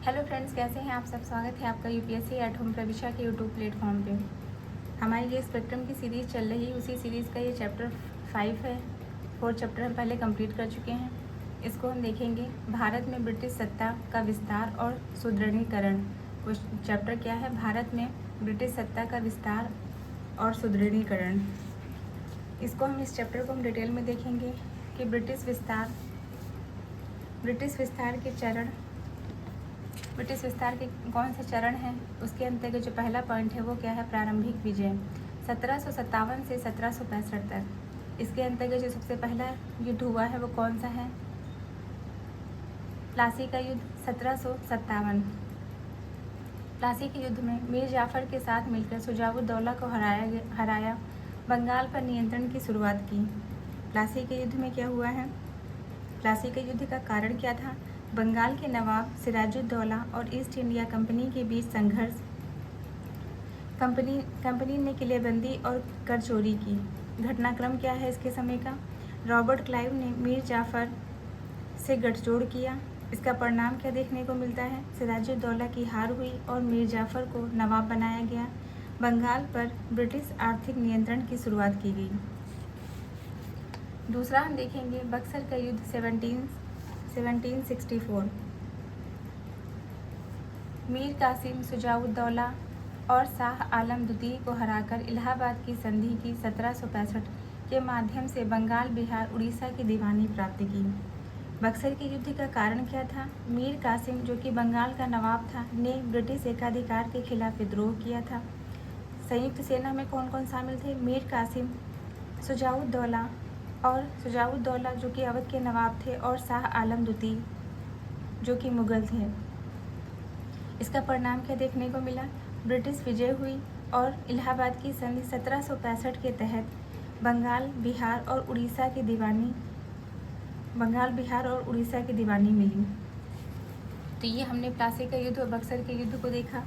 Hello friends, कैसे हैं आप सब। स्वागत है आपका यूपीएससी एट होम प्रविशा के यूट्यूब प्लेटफॉर्म पे। हमारी ये स्पेक्ट्रम की सीरीज़ चल रही है, उसी सीरीज़ का ये चैप्टर 5 है। 4 चैप्टर हम पहले कंप्लीट कर चुके हैं। इसको हम देखेंगे भारत में ब्रिटिश सत्ता का विस्तार और सुदृढ़ीकरण। चैप्टर क्या है? भारत में ब्रिटिश सत्ता का विस्तार और सुदृढ़ीकरण। इसको हम इस चैप्टर को हम डिटेल में देखेंगे कि ब्रिटिश विस्तार के कौन से चरण हैं। उसके अंतर्गत जो पहला पॉइंट है वो क्या है? प्रारंभिक विजय 1757 से 1765 तक। इसके अंतर्गत जो सबसे पहला युद्ध हुआ है वो कौन सा है? प्लासी का युद्ध 1757। प्लासी के युद्ध में मीर जाफर के साथ मिलकर सुजाउद्दौला को हराया बंगाल पर नियंत्रण की शुरुआत की। प्लासी के युद्ध में क्या हुआ है? प्लासी के युद्ध का कारण क्या था? बंगाल के नवाब सिराजुद्दौला और ईस्ट इंडिया कंपनी के बीच संघर्ष। कंपनी ने किलेबंदी और कर चोरी की। घटनाक्रम क्या है इसके समय का? रॉबर्ट क्लाइव ने मीर जाफर से गठजोड़ किया। इसका परिणाम क्या देखने को मिलता है? सिराजुद्दौला की हार हुई और मीर जाफर को नवाब बनाया गया। बंगाल पर ब्रिटिश आर्थिक नियंत्रण की शुरुआत की गई। दूसरा हम देखेंगे बक्सर का युद्ध 1764। मीर कासिम सुजाउद्दौला और शाह आलम द्वितीय को हराकर इलाहाबाद की संधि की 1765 के माध्यम से बंगाल, बिहार, उड़ीसा की दीवानी प्राप्त की। बक्सर के युद्ध का कारण क्या था? मीर कासिम, जो कि बंगाल का नवाब था, ने ब्रिटिश एकाधिकार के खिलाफ विद्रोह किया था। संयुक्त सेना में कौन कौन शामिल थे? मीर कासिम, सुजाउद्दौला जो कि अवध के नवाब थे, और शाह आलम द्वितीय जो कि मुगल थे। इसका परिणाम क्या देखने को मिला? ब्रिटिश विजय हुई और इलाहाबाद की संधि 1765 के तहत बंगाल, बिहार और उड़ीसा की दीवानी मिली। तो ये हमने प्लासी का युद्ध और बक्सर के युद्ध को देखा।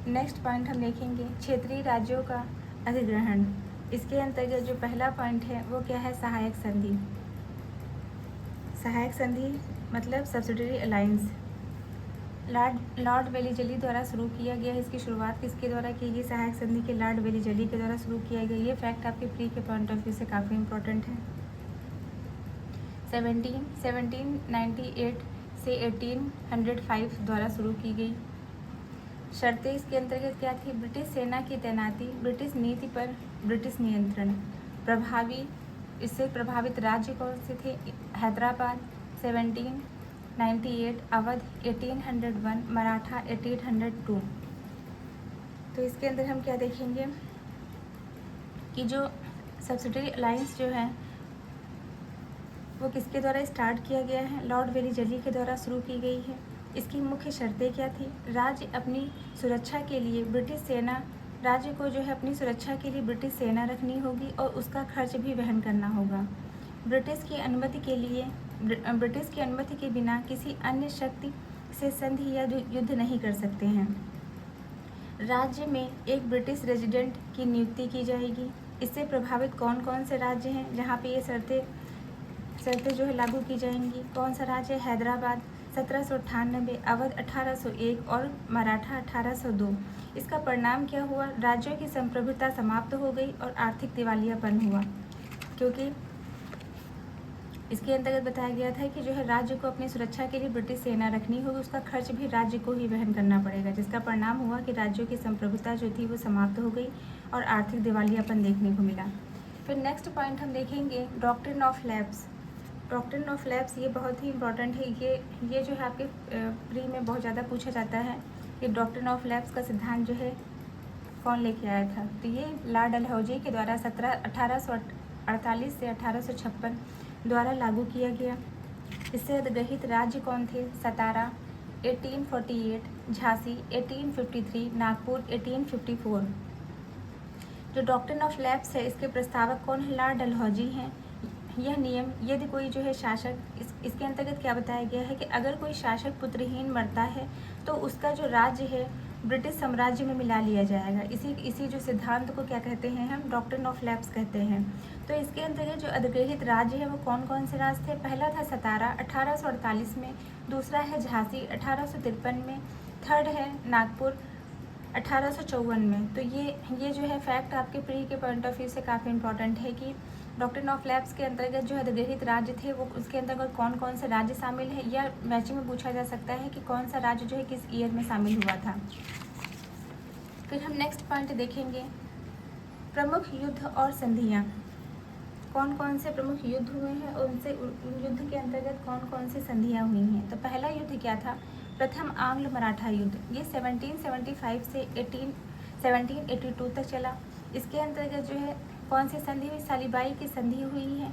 नेक्स्ट पॉइंट हम देखेंगे क्षेत्रीय राज्यों का अधिग्रहण। इसके अंतर्गत जो पहला पॉइंट है वो क्या है? सहायक संधि। सहायक संधि मतलब सब्सिडरी अलायंस। लॉर्ड वेलीजली द्वारा शुरू किया गया है। इसकी शुरुआत किसके द्वारा की गई? सहायक संधि के लॉर्ड वेलीजली के द्वारा शुरू किया गया। ये फैक्ट आपके प्री के पॉइंट ऑफ व्यू से काफ़ी इंपॉर्टेंट है। 1798 से 1805 द्वारा शुरू की गई। शर्तें इसके अंतर्गत क्या थी? ब्रिटिश सेना की तैनाती, ब्रिटिश नीति पर ब्रिटिश नियंत्रण। इससे प्रभावित राज्य कौन से थे? हैदराबाद 1798, अवध 1801, मराठा 1802। तो इसके अंदर हम क्या देखेंगे कि जो सब्सिडरी अलायंस जो है वो किसके द्वारा स्टार्ट किया गया है? लॉर्ड वेलीजली के द्वारा शुरू की गई है। इसकी मुख्य शर्तें क्या थी? राज्य को जो है अपनी सुरक्षा के लिए ब्रिटिश सेना रखनी होगी और उसका खर्च भी वहन करना होगा। ब्रिटिश की अनुमति के बिना किसी अन्य शक्ति से संधि या युद्ध नहीं कर सकते हैं। राज्य में एक ब्रिटिश रेजिडेंट की नियुक्ति की जाएगी। इससे प्रभावित कौन कौन से राज्य हैं जहाँ पे ये शर्तें जो है लागू की जाएंगी? कौन सा राज्य है? हैदराबाद 1798, अवध 1801 और मराठा 1802। इसका परिणाम क्या हुआ? राज्यों की संप्रभुता समाप्त हो गई और आर्थिक दिवालियापन हुआ, क्योंकि इसके अंतर्गत बताया गया था कि जो है राज्य को अपनी सुरक्षा के लिए ब्रिटिश सेना रखनी होगी, उसका खर्च भी राज्य को ही वहन करना पड़ेगा, जिसका परिणाम हुआ कि राज्यों की संप्रभुता जो थी वो समाप्त हो गई और आर्थिक दिवालियापन देखने को मिला। फिर नेक्स्ट पॉइंट हम देखेंगे doctrine of lapse. Doctrine of lapse ये बहुत ही इंपॉर्टेंट है। ये जो है आपके प्री में बहुत ज़्यादा पूछा जाता है कि डॉक्ट्रिन ऑफ लैप्स का सिद्धांत जो है कौन लेके आया था? तो ये लॉर्ड डलहौजी के द्वारा 1848 से 1856 द्वारा लागू किया गया। इससे अधिग्रहित राज्य कौन थे? सतारा 1848, झांसी 1853, नागपुर 1854। जो डॉक्ट्रिन ऑफ लैप्स है इसके प्रस्तावक कौन है? लॉर्ड डलहौजी हैं। यह नियम यदि कोई जो है शासक, इसके अंतर्गत क्या बताया गया है कि अगर कोई शासक पुत्रहीन मरता है तो उसका जो राज्य है ब्रिटिश साम्राज्य में मिला लिया जाएगा। इसी जो सिद्धांत को क्या कहते हैं हम? डॉक्ट्रिन ऑफ लैप्स कहते हैं। तो इसके अंतर्गत जो अधिग्रहित राज्य है वो कौन कौन से राज्य थे? पहला था सतारा 1848 में, दूसरा है झांसी 1853 में, थर्ड है नागपुर 1854 में। तो ये जो है फैक्ट आपके प्री के पॉइंट ऑफ व्यू से काफ़ी इंपॉर्टेंट है कि डॉक्ट्रिन ऑफ लैब्स के अंतर्गत जो अधिग्रहित राज्य थे वो उसके अंतर्गत कौन कौन से राज्य शामिल है, या मैचिंग में पूछा जा सकता है कि कौन सा राज्य जो है किस ईयर में शामिल हुआ था। फिर हम नेक्स्ट पॉइंट देखेंगे, प्रमुख युद्ध और संधियाँ। कौन कौन से प्रमुख युद्ध हुए हैं और उनसे युद्ध के अंतर्गत कौन कौन सी संधियाँ हुई हैं। तो पहला युद्ध क्या था? प्रथम आंग्ल मराठा युद्ध। ये 1775 से 1782 तक चला। इसके अंतर्गत जो है कौन सी संधि हुई? सालीबाई की संधि हुई है।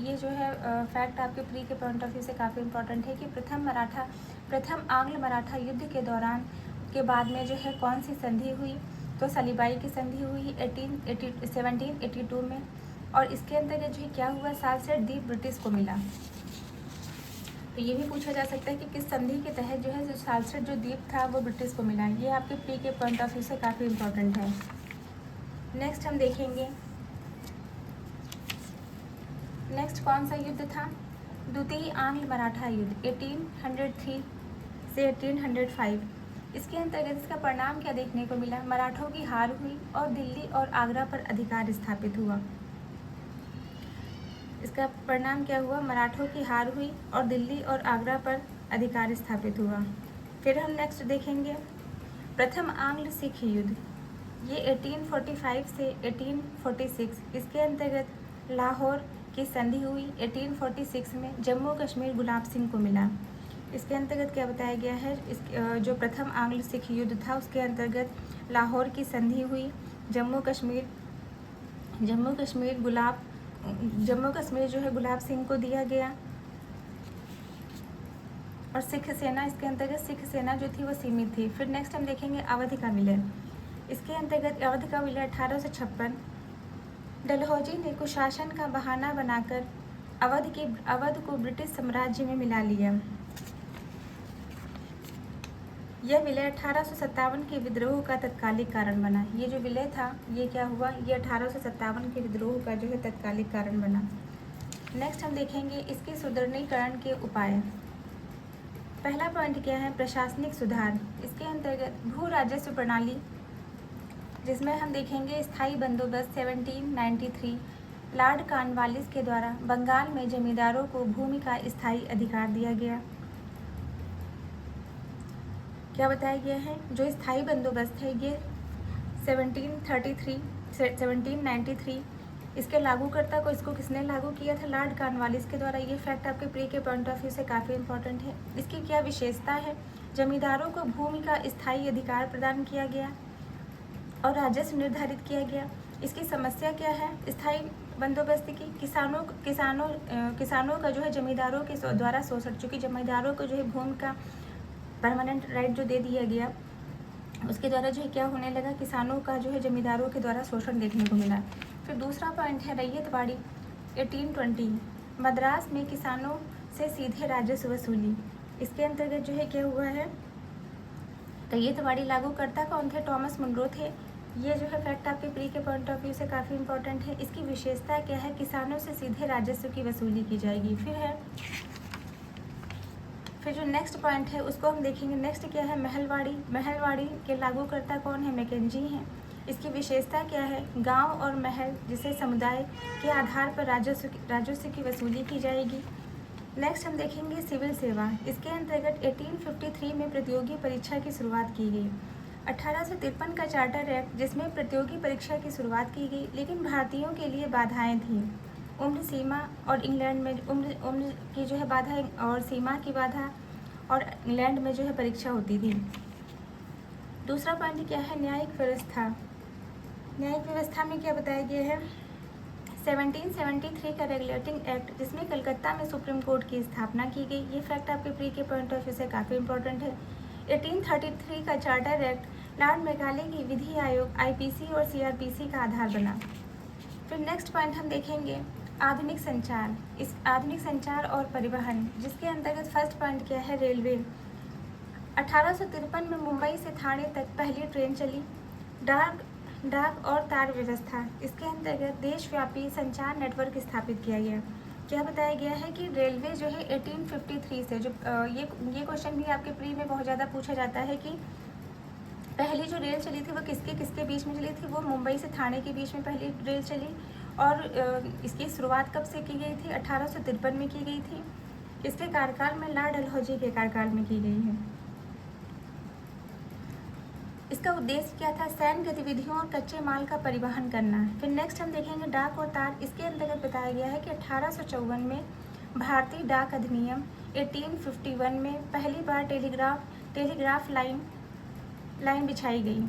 ये जो है फैक्ट आपके प्री के पॉइंट ऑफ व्यू से काफ़ी इंपॉर्टेंट है कि प्रथम आंग्ल मराठा युद्ध के दौरान के बाद में जो है कौन सी संधि हुई? तो सालीबाई की संधि हुई 1782 में। और इसके अंतर्गत जो है क्या हुआ? सालसेट द्वीप ब्रिटिश को मिला। तो ये भी पूछा जा सकता है कि किस संधि के तहत जो है जो सालसेट जो द्वीप था वो ब्रिटिश को मिला। ये आपके प्री के पॉइंट ऑफ व्यू से काफ़ी इंपॉर्टेंट है। नेक्स्ट हम देखेंगे, नेक्स्ट कौन सा युद्ध था? द्वितीय आंग्ल मराठा युद्ध 1803 से 1805। इसके अंतर्गत इसका परिणाम क्या देखने को मिला? मराठों की हार हुई और दिल्ली और आगरा पर अधिकार स्थापित हुआ। इसका परिणाम क्या हुआ? मराठों की हार हुई और दिल्ली और आगरा पर अधिकार स्थापित हुआ। फिर हम नेक्स्ट देखेंगे, प्रथम आंग्ल सिख युद्ध। ये 1845 से 1846। इसके अंतर्गत लाहौर की संधि हुई 1846 में, जम्मू कश्मीर गुलाब सिंह को मिला। इसके अंतर्गत क्या बताया गया है? जो प्रथम आंग्ल सिख युद्ध था उसके अंतर्गत लाहौर की संधि हुई, जम्मू कश्मीर जो है गुलाब सिंह को दिया गया। और सिख सेना, इसके अंतर्गत सिख सेना जो थी वो सीमित थी। फिर नेक्स्ट हम देखेंगे अवध का विलय। इसके अंतर्गत अवध का विलय 1856। डलहौजी ने कुशासन का बहाना बनाकर अवध को ब्रिटिश साम्राज्य में मिला लिया। यह विलय 1857 के विद्रोह का तत्कालिक कारण बना। ये जो विलय था ये क्या हुआ? ये 1857 के विद्रोह का जो है तत्कालिक कारण बना। नेक्स्ट हम देखेंगे इसके सुदृढ़ीकरण के उपाय। पहला पॉइंट क्या है? प्रशासनिक सुधार। इसके अंतर्गत भू राजस्व प्रणाली, जिसमें हम देखेंगे स्थायी बंदोबस्त 1793। लॉर्ड कॉर्नवालिस के द्वारा बंगाल में जमींदारों को भूमि का स्थायी अधिकार दिया गया। क्या बताया गया है? जो स्थायी बंदोबस्त है ये 1793 इसके लागूकर्ता को इसको किसने लागू किया था? लॉर्ड कॉर्नवालिस के द्वारा। ये फैक्ट आपके प्री के पॉइंट ऑफ व्यू से काफ़ी इंपॉर्टेंट है। इसकी क्या विशेषता है? जमींदारों को भूमि का स्थायी अधिकार प्रदान किया गया और राजस्व निर्धारित किया गया। इसकी समस्या क्या है? स्थायी बंदोबस्त की किसानों का जो है जमींदारों के द्वारा शोषण, चूँकि जमींदारों को जो है भूमि का परमानेंट राइट जो दे दिया गया उसके द्वारा जो है क्या होने लगा? किसानों का जो है जमींदारों के द्वारा शोषण देखने को मिला। फिर दूसरा पॉइंट है रैयतवाड़ी 1820। मद्रास में किसानों से सीधे राजस्व वसूली। इसके अंतर्गत जो है क्या हुआ है? रैयतवाड़ी लागूकर्ता कौन थे? टॉमस मुनरो थे। ये जो है फैक्ट आपके प्री के पॉइंट ऑफ व्यू से काफ़ी इंपॉर्टेंट है। इसकी विशेषता क्या है? किसानों से सीधे राजस्व की वसूली की जाएगी। फिर जो नेक्स्ट पॉइंट है उसको हम देखेंगे। नेक्स्ट क्या है? महलवाड़ी के लागूकर्ता कौन है? मैकेंजी हैं। इसकी विशेषता क्या है? गांव और महल जिसे समुदाय के आधार पर राजस्व की वसूली की जाएगी। नेक्स्ट हम देखेंगे सिविल सेवा। इसके अंतर्गत 1853 में प्रतियोगी परीक्षा की शुरुआत की गई। 1853 का चार्टर एक्ट जिसमें प्रतियोगी परीक्षा की शुरुआत की गई, लेकिन भारतीयों के लिए बाधाएं थीं। उम्र सीमा और इंग्लैंड में उम्र की जो है बाधा और सीमा की बाधा, और इंग्लैंड में जो है परीक्षा होती थी। दूसरा पॉइंट क्या है? न्यायिक व्यवस्था। न्यायिक व्यवस्था में क्या बताया गया है? 1773 का रेगुलेटिंग एक्ट जिसमें कलकत्ता में सुप्रीम कोर्ट की स्थापना की गई। ये फैक्ट आपके प्री के पॉइंट ऑफ व्यू से काफ़ी इंपॉर्टेंट है। 1833 का चार्टर एक्ट लॉर्ड मेकाले की विधि आयोग IPC और CRPC का आधार बना। फिर नेक्स्ट पॉइंट हम देखेंगे आधुनिक संचार। इस आधुनिक संचार और परिवहन जिसके अंतर्गत फर्स्ट पॉइंट क्या है? रेलवे। 1853 में मुंबई से ठाणे तक पहली ट्रेन चली। डाक और तार व्यवस्था, इसके अंतर्गत देशव्यापी संचार नेटवर्क स्थापित किया गया। क्या बताया गया है कि रेलवे जो है 1853 से, जो ये क्वेश्चन भी आपके प्री में बहुत ज़्यादा पूछा जाता है कि पहली जो रेल चली थी वो किसके किसके बीच में चली थी। वो मुंबई से ठाणे के बीच में पहली रेल चली, और इसकी शुरुआत कब से की गई थी? 1853 में की गई थी। किसके कार्यकाल में? लॉर्ड डलहौजी के कार्यकाल में की गई है। इसका उद्देश्य क्या था? सैन्य गतिविधियों और कच्चे माल का परिवहन करना। फिर नेक्स्ट हम देखेंगे डाक और तार। इसके अंतर्गत बताया गया है कि 1854 में भारतीय डाक अधिनियम 1851 में पहली बार टेलीग्राफ लाइन बिछाई गई।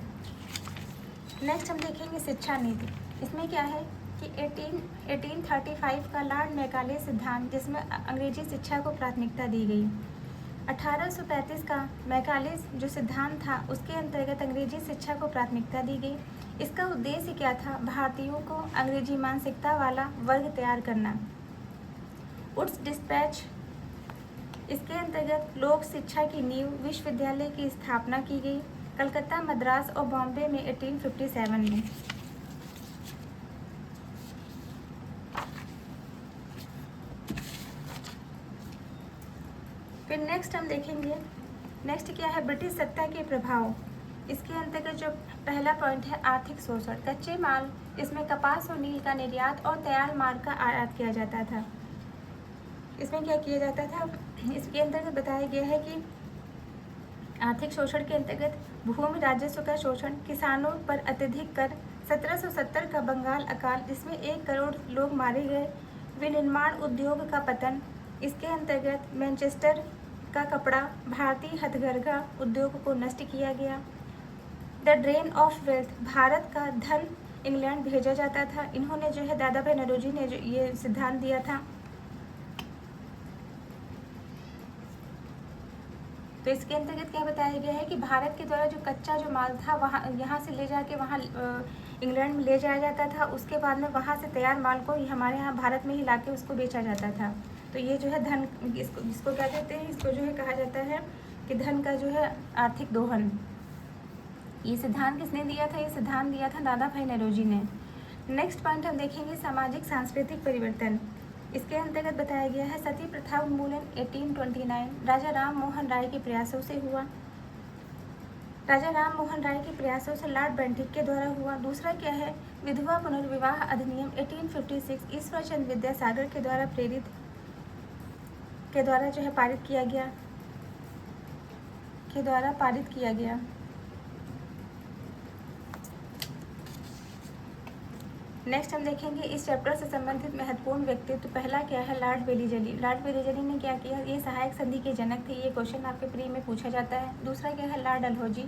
नेक्स्ट हम देखेंगे शिक्षा नीति। इसमें क्या है कि 1835 का लॉर्ड मैकाले सिद्धांत, जिसमें अंग्रेजी शिक्षा को प्राथमिकता दी गई। 1835 का मैकाले जो सिद्धांत था उसके अंतर्गत अंग्रेजी शिक्षा को प्राथमिकता दी गई। इसका उद्देश्य क्या था? भारतीयों को अंग्रेजी मानसिकता वाला वर्ग तैयार करना। वुड्स डिस्पैच, इसके अंतर्गत लोक शिक्षा की नींव विश्वविद्यालय की स्थापना की गई कलकत्ता, मद्रास और बॉम्बे में 1857 में। फिर नेक्स्ट हम देखेंगे, नेक्स्ट क्या है? ब्रिटिश सत्ता के प्रभाव। इसके अंतर्गत जो पहला पॉइंट है आर्थिक शोषण। कच्चे माल, इसमें कपास और नील का निर्यात और तैयार माल का आयात किया जाता था। इसमें क्या किया जाता था? इसके अंतर्गत बताया गया है कि आर्थिक शोषण के अंतर्गत भूमि राजस्व का शोषण, किसानों पर अत्यधिक कर, 1770 का बंगाल अकाल जिसमें 1 करोड़ लोग मारे गए, विनिर्माण उद्योग का पतन। इसके अंतर्गत मैनचेस्टर का कपड़ा, भारतीय हथकरघा उद्योग को नष्ट किया गया। The drain of wealth, Bharat का धन इंग्लैंड भेजा जाता था। इन्होंने जो है दादा भाई नौरोजी ने जो ये सिद्धांत दिया था। तो इसके अंतर्गत क्या बताया गया है कि भारत के द्वारा जो कच्चा जो माल था वहाँ यहाँ से ले जाके वहाँ इंग्लैंड में ले जाया जाता था। उसके बाद में वहाँ से तैयार माल को हमारे यहाँ भारत में ही लाके उसको बेचा जाता था। तो ये जो है धन, इसको क्या कहते हैं? इसको जो है कहा जाता है कि धन का जो है आर्थिक दोहन। ये सिद्धांत किसने दिया था? ये सिद्धांत दिया था दादा भाई नौरोजी ने। नेक्स्ट पॉइंट हम देखेंगे सामाजिक सांस्कृतिक परिवर्तन। इसके अंतर्गत बताया गया है सती प्रथा उन्मूलन 1829 राजा राम मोहन राय के प्रयासों से हुआ। राजा राम मोहन राय के प्रयासों से लॉर्ड बेंटिक के द्वारा हुआ। दूसरा क्या है? विधवा पुनर्विवाह अधिनियम 1856 ईश्वर चंद्र विद्यासागर के द्वारा जो है पारित किया गया। नेक्स्ट हम देखेंगे इस चैप्टर से संबंधित महत्वपूर्ण व्यक्तित्व। पहला क्या है? लॉर्ड वेलीजली। लॉर्ड वेलीजली ने क्या किया? ये सहायक संधि के जनक थे। ये क्वेश्चन आपके प्री में पूछा जाता है। दूसरा क्या है? लॉर्ड डलहौजी।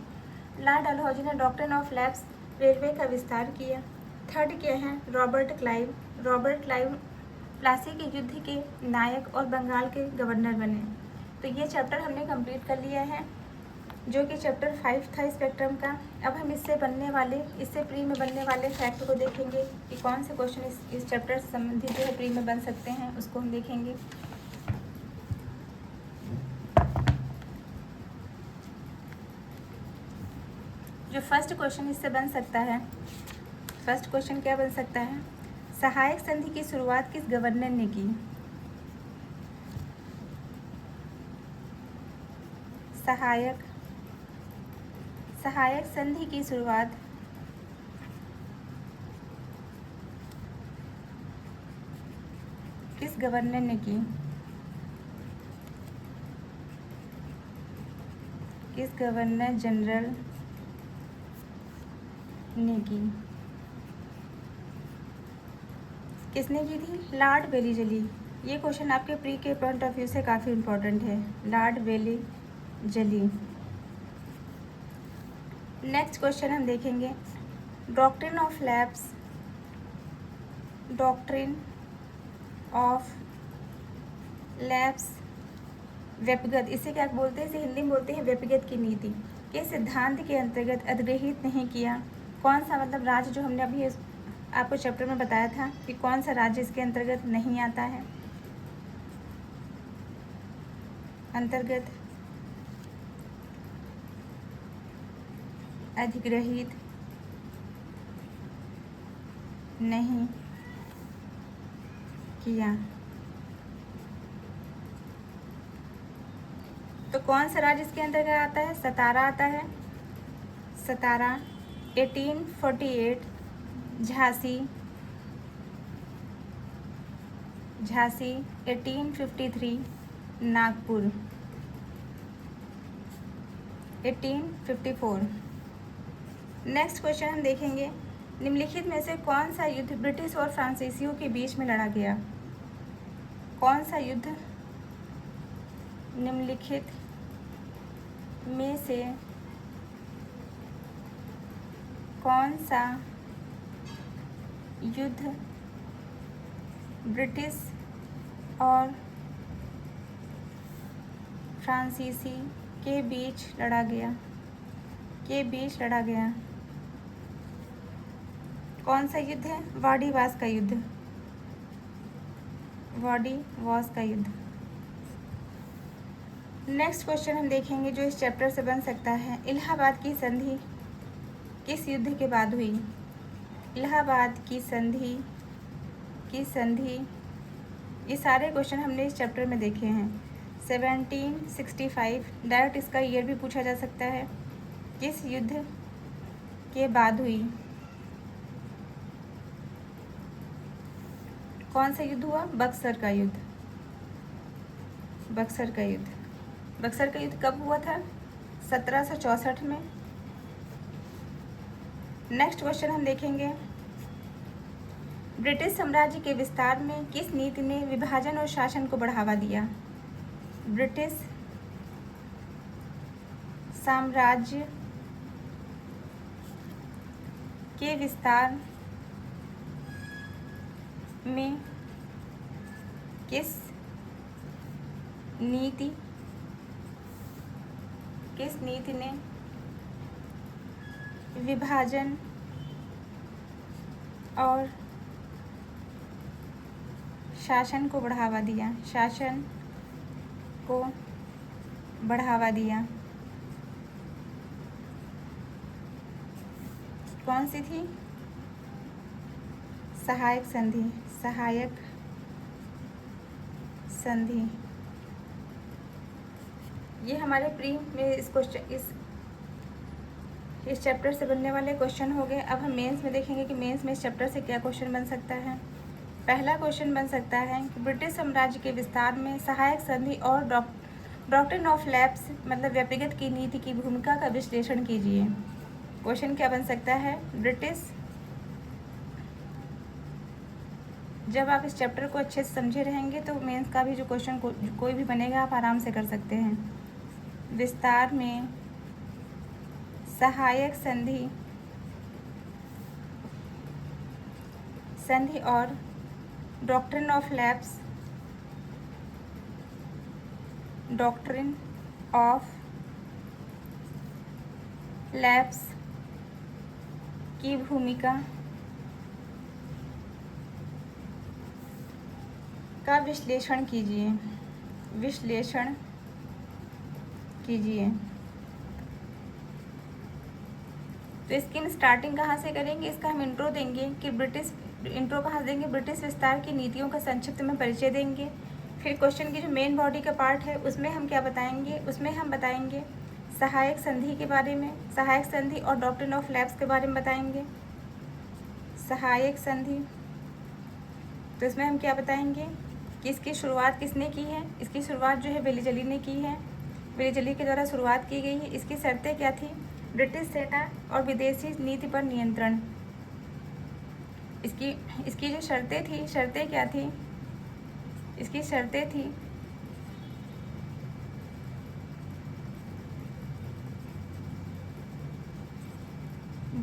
लॉर्ड डलहौजी ने डॉक्ट्रिन ऑफ लैप्स रेलवे का विस्तार किया। थर्ड क्या है? Robert Clive. Robert Clive Plassey के युद्ध के नायक और बंगाल के गवर्नर बने। तो ये चैप्टर हमने कंप्लीट कर लिया है, जो कि चैप्टर 5 था स्पेक्ट्रम का। अब हम इससे प्री में बनने वाले फैक्ट को देखेंगे कि कौन से क्वेश्चन इस चैप्टर से संबंधित जो है प्री में बन सकते हैं, उसको हम देखेंगे। जो फर्स्ट क्वेश्चन इससे बन सकता है, फर्स्ट क्वेश्चन क्या बन सकता है? सहायक संधि की शुरुआत किस गवर्नर ने की? सहायक संधि की शुरुआत किस गवर्नर ने की? किस गवर्नर जनरल ने की? किसने की थी? लॉर्ड वेलीजली। ये क्वेश्चन आपके प्री के पॉइंट ऑफ व्यू से काफ़ी इम्पोर्टेंट है। लॉर्ड वेलीजली। नेक्स्ट क्वेश्चन हम देखेंगे doctrine of lapse. Doctrine of lapse व्यक्तिगत, इसे क्या बोलते हैं? इसे हिंदी में बोलते हैं व्यक्तिगत की नीति के सिद्धांत के अंतर्गत अधिग्रहित नहीं किया। कौन सा मतलब राज्य, जो हमने अभी आपको चैप्टर में बताया था कि कौन सा राज्य इसके अंतर्गत नहीं आता है? अंतर्गत अधिग्रहित नहीं किया। तो कौन सा राज्य इसके अंतर्गत आता है? सतारा आता है। सतारा। 1848 झांसी। झांसी 1853 नागपुर 1854। नेक्स्ट क्वेश्चन हम देखेंगे, निम्नलिखित में से कौन सा युद्ध ब्रिटिश और फ्रांसीसियों के बीच में लड़ा गया? कौन सा युद्ध निम्नलिखित में से कौन सा युद्ध ब्रिटिश और फ्रांसीसी के बीच लड़ा गया? कौन सा युद्ध है? वाडीवास का युद्ध। वाडीवास का युद्ध। नेक्स्ट क्वेश्चन हम देखेंगे जो इस चैप्टर से बन सकता है, इलाहाबाद की संधि किस युद्ध के बाद हुई? इलाहाबाद की संधि ये सारे क्वेश्चन हमने इस चैप्टर में देखे हैं। 1765 डायरेक्ट इसका ईयर भी पूछा जा सकता है। किस युद्ध के बाद हुई? कौन सा युद्ध हुआ? बक्सर का युद्ध। बक्सर का युद्ध कब हुआ था? 1764 में। नेक्स्ट क्वेश्चन हम देखेंगे, ब्रिटिश साम्राज्य के विस्तार में किस नीति ने विभाजन और शासन को बढ़ावा दिया? ब्रिटिश साम्राज्य के विस्तार में किस नीति ने विभाजन और शासन को बढ़ावा दिया? कौन सी थी? सहायक संधि। ये हमारे प्री में इस चैप्टर से बनने वाले क्वेश्चन हो गए। अब हम मेंस में देखेंगे कि मेंस में इस चैप्टर से क्या क्वेश्चन बन सकता है। पहला क्वेश्चन बन सकता है कि ब्रिटिश साम्राज्य के विस्तार में सहायक संधि और डॉक्ट्रिन ऑफ लैप्स मतलब व्यक्तिगत की नीति की भूमिका का विश्लेषण कीजिए। क्वेश्चन क्या बन सकता है? ब्रिटिश, जब आप इस चैप्टर को अच्छे से समझे रहेंगे तो मेंस का भी जो क्वेश्चन कोई भी बनेगा आप आराम से कर सकते हैं। विस्तार में सहायक संधि और डॉक्ट्रिन ऑफ लैप्स की भूमिका का विश्लेषण कीजिए। तो इसकी हम स्टार्टिंग कहाँ से करेंगे? इसका हम इंट्रो देंगे कि इंट्रो कहाँ से देंगे? ब्रिटिश विस्तार की नीतियों का संक्षिप्त में परिचय देंगे। फिर क्वेश्चन की जो मेन बॉडी का पार्ट है उसमें हम क्या बताएंगे? उसमें हम बताएंगे सहायक संधि के बारे में, सहायक संधि और डॉक्ट्रिन ऑफ लैप्स के बारे में बताएंगे। सहायक संधि, तो इसमें हम क्या बताएंगे कि इसकी शुरुआत किसने की है? इसकी शुरुआत जो है वेलिजली ने की है, वेलिजली के द्वारा शुरुआत की गई है। इसकी शर्तें क्या थी? ब्रिटिश सेना और विदेशी नीति पर नियंत्रण। इसकी जो शर्तें क्या थी? इसकी शर्तें थी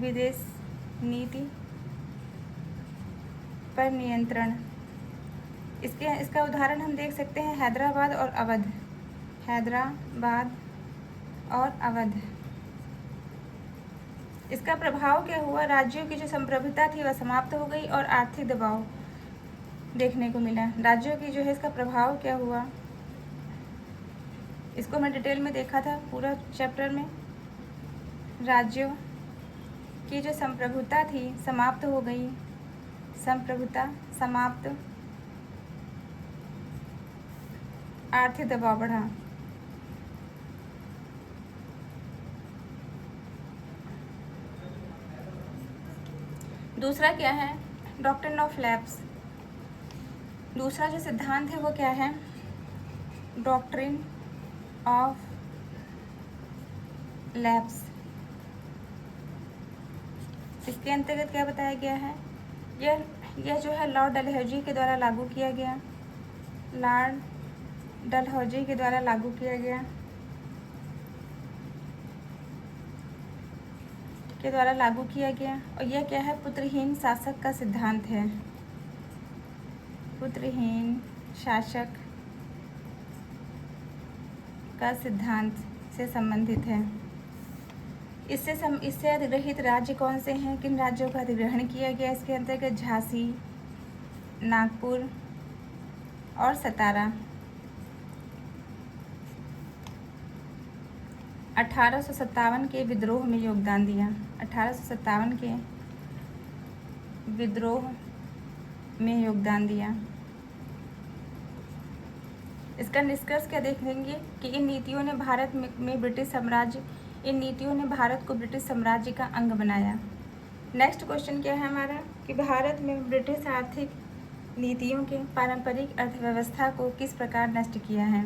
विदेश नीति पर नियंत्रण। इसका उदाहरण हम देख सकते हैं हैदराबाद और अवध। इसका प्रभाव क्या हुआ? राज्यों की जो संप्रभुता थी वह समाप्त हो गई और आर्थिक दबाव देखने को मिला। राज्यों की जो है इसका प्रभाव क्या हुआ? इसको मैं डिटेल में देखा था पूरा चैप्टर में। राज्यों की जो संप्रभुता थी समाप्त हो गई। संप्रभुता समाप्त, आर्थिक दबाव बढ़ा। दूसरा क्या है? Doctrine of lapse. दूसरा जो सिद्धांत है वो क्या है? Doctrine of lapse. इसके अंतर्गत क्या बताया गया है? यह जो है लॉर्ड डलहौजी के द्वारा लागू किया गया, लॉर्ड डलहौजी के द्वारा लागू किया गया और यह क्या है? पुत्रहीन शासक का सिद्धांत है। पुत्रहीन शासक का सिद्धांत से संबंधित है। इससे अधिग्रहित राज्य कौन से हैं? किन राज्यों का अधिग्रहण किया गया? इसके अंतर्गत झांसी, नागपुर और सतारा। 1857 के विद्रोह में योगदान दिया। 1857 के विद्रोह में योगदान दिया। इसका निष्कर्ष क्या देखेंगे कि इन नीतियों ने भारत को ब्रिटिश साम्राज्य का अंग बनाया। नेक्स्ट क्वेश्चन क्या है हमारा कि भारत में ब्रिटिश आर्थिक नीतियों के पारंपरिक अर्थव्यवस्था को किस प्रकार नष्ट किया है।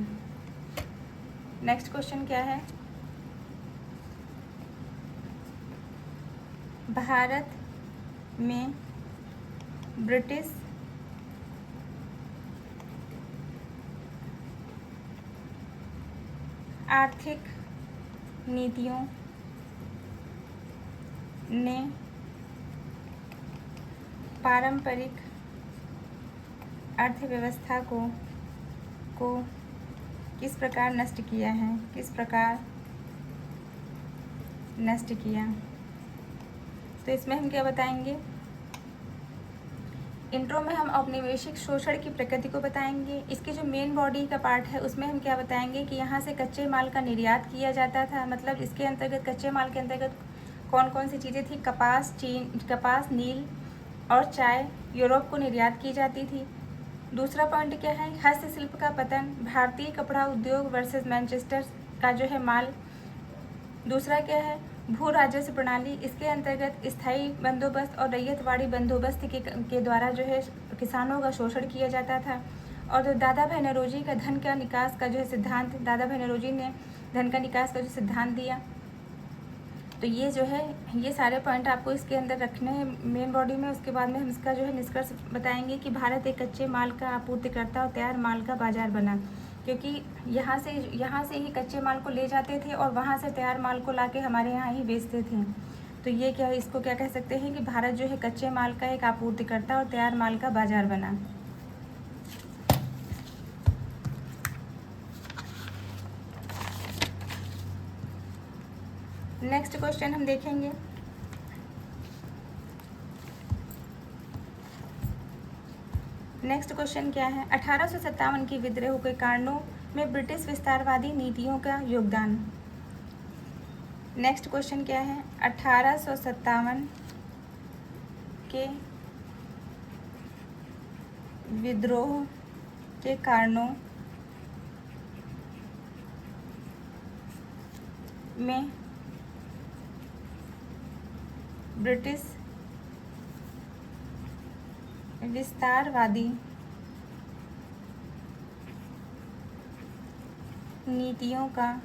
नेक्स्ट क्वेश्चन क्या है? भारत में ब्रिटिश आर्थिक नीतियों ने पारंपरिक अर्थव्यवस्था को किस प्रकार नष्ट किया है? किस प्रकार नष्ट किया? तो इसमें हम क्या बताएंगे? इंट्रो में हम औपनिवेशिक शोषण की प्रकृति को बताएंगे। इसकी जो मेन बॉडी का पार्ट है उसमें हम क्या बताएंगे कि यहाँ से कच्चे माल का निर्यात किया जाता था। मतलब इसके अंतर्गत कच्चे माल के अंतर्गत कौन कौन सी चीज़ें थी? कपास, नील और चाय यूरोप को निर्यात की जाती थी। दूसरा पॉइंट क्या है? हस्तशिल्प का पतन, भारतीय कपड़ा उद्योग वर्सेस मैनचेस्टर का जो है माल। दूसरा क्या है? भू राजस्व प्रणाली। इसके अंतर्गत स्थायी बंदोबस्त और रैयतवाड़ी बंदोबस्त के द्वारा जो है किसानों का शोषण किया जाता था। और जो दादा भाई नौरोजी का धन का निकास का जो है सिद्धांत, दादा भाई नौरोजी ने धन का निकास का जो सिद्धांत दिया। तो ये जो है ये सारे पॉइंट आपको इसके अंदर रखने हैं मेन बॉडी में। उसके बाद में हम इसका जो है निष्कर्ष बताएंगे कि भारत एक कच्चे माल का आपूर्तिकर्ता और तैयार माल का बाजार बना, क्योंकि यहाँ से ही कच्चे माल को ले जाते थे और वहाँ से तैयार माल को लाके हमारे यहाँ ही बेचते थे। तो ये क्या, इसको क्या कह सकते हैं कि भारत जो है कच्चे माल का एक आपूर्तिकर्ता और तैयार माल का बाजार बना। नेक्स्ट क्वेश्चन हम देखेंगे। नेक्स्ट क्वेश्चन क्या है? 1857 की विद्रोह के कारणों में ब्रिटिश विस्तारवादी नीतियों का योगदान। नेक्स्ट क्वेश्चन क्या है? 1857 के विद्रोह के कारणों में ब्रिटिश विस्तारवादी नीतियों का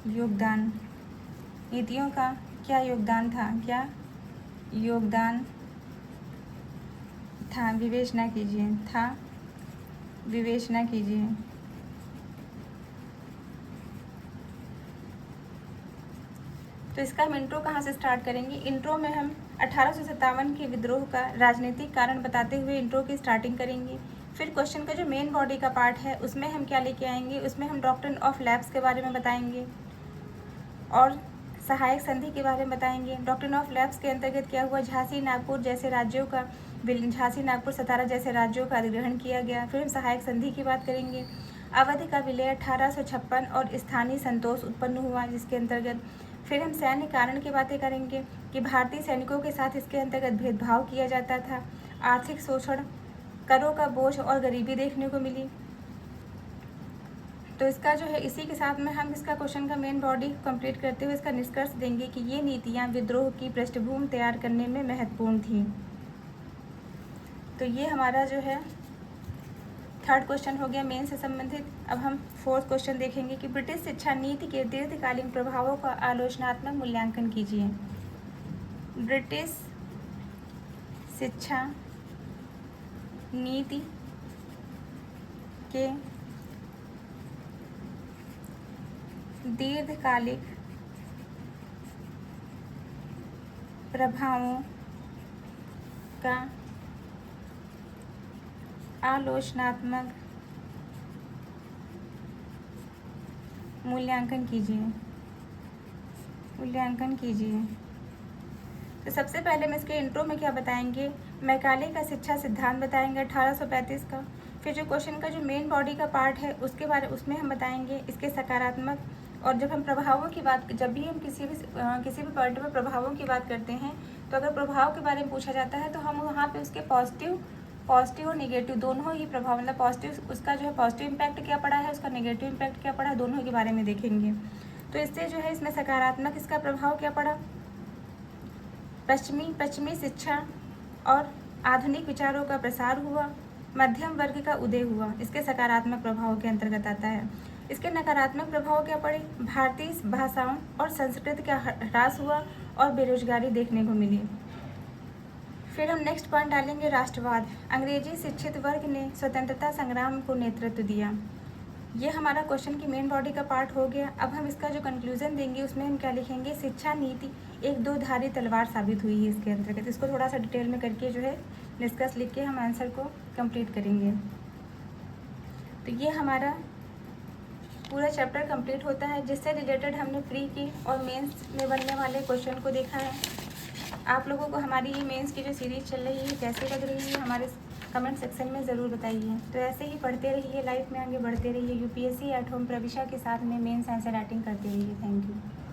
योगदान। नीतियों का क्या योगदान था? क्या योगदान था? विवेचना कीजिए। था, विवेचना कीजिए। तो इसका हम इंट्रो कहाँ से स्टार्ट करेंगे? इंट्रो में हम 1857 के विद्रोह का राजनीतिक कारण बताते हुए इंट्रो की स्टार्टिंग करेंगे। फिर क्वेश्चन का जो मेन बॉडी का पार्ट है उसमें हम क्या लेके आएंगे? उसमें हम डॉक्ट्रिन ऑफ लैप्स के बारे में बताएंगे और सहायक संधि के बारे में बताएंगे। डॉक्ट्रिन ऑफ लैप्स के अंतर्गत क्या हुआ? झांसी, नागपुर जैसे राज्यों का, झांसी, नागपुर, सतारा जैसे राज्यों का अधिग्रहण किया गया। फिर हम सहायक संधि की बात करेंगे। अवधि का विलय 1856 और स्थानीय संतोष उत्पन्न हुआ, जिसके अंतर्गत फिर हम सैन्य कारण की बातें करेंगे कि भारतीय सैनिकों के साथ इसके अंतर्गत भेदभाव किया जाता था, आर्थिक शोषण, करों का बोझ और गरीबी देखने को मिली। तो इसका जो है इसी के साथ में हम इसका क्वेश्चन का मेन बॉडी कंप्लीट करते हुए इसका निष्कर्ष देंगे कि ये नीतियाँ विद्रोह की पृष्ठभूमि तैयार करने में महत्वपूर्ण थी। तो ये हमारा जो है थर्ड क्वेश्चन हो गया मेन से संबंधित। अब हम फोर्थ क्वेश्चन देखेंगे कि ब्रिटिश शिक्षा नीति के दीर्घकालीन प्रभावों का आलोचनात्मक मूल्यांकन कीजिए। ब्रिटिश शिक्षा नीति के दीर्घकालिक प्रभावों का आलोचनात्मक मूल्यांकन कीजिए। तो सबसे पहले हम इसके इंट्रो में क्या बताएंगे, मैकाले का शिक्षा सिद्धांत बताएंगे 1835 का। फिर जो क्वेश्चन का जो मेन बॉडी का पार्ट है उसमें हम बताएंगे इसके सकारात्मक, और जब हम प्रभावों की बात, जब भी हम किसी भी पॉइंट में प्रभावों की बात करते हैं तो अगर प्रभाव के बारे में पूछा जाता है तो हम वहाँ पे उसके पॉजिटिव और नेगेटिव दोनों ही प्रभाव, मतलब पॉजिटिव उसका जो है पॉजिटिव इम्पैक्ट क्या पड़ा है, उसका नेगेटिव इम्पैक्ट क्या पड़ा, दोनों के बारे में देखेंगे। तो इससे जो है इसमें सकारात्मक इसका प्रभाव क्या पड़ा, पश्चिमी शिक्षा और आधुनिक विचारों का प्रसार हुआ, मध्यम वर्ग का उदय हुआ, इसके सकारात्मक प्रभाव के अंतर्गत आता है। इसके नकारात्मक प्रभाव क्या पड़े, भारतीय भाषाओं और संस्कृति का ह्रास हुआ और बेरोजगारी देखने को मिली। फिर हम नेक्स्ट पॉइंट डालेंगे राष्ट्रवाद। अंग्रेजी शिक्षित वर्ग ने स्वतंत्रता संग्राम को नेतृत्व दिया। ये हमारा क्वेश्चन की मेन बॉडी का पार्ट हो गया। अब हम इसका जो कंक्लूजन देंगे उसमें हम क्या लिखेंगे, शिक्षा नीति एक दो धारी तलवार साबित हुई है इसके अंतर्गत। इसको थोड़ा सा डिटेल में करके जो है निष्कर्ष लिख के हम आंसर को कंप्लीट करेंगे। तो ये हमारा पूरा चैप्टर कंप्लीट होता है, जिससे रिलेटेड हमने प्री की और मेंस में बनने वाले क्वेश्चन को देखा है। आप लोगों को हमारी ये मेंस की जो सीरीज़ चल रही है कैसी लग रही है हमारे कमेंट सेक्शन में ज़रूर बताइए। तो ऐसे ही पढ़ते रहिए, लाइफ में आगे बढ़ते रहिए, यूपीएससी एट होम प्रविशा के साथ में मेंस आंसर राइटिंग करते रहिए। Thank you.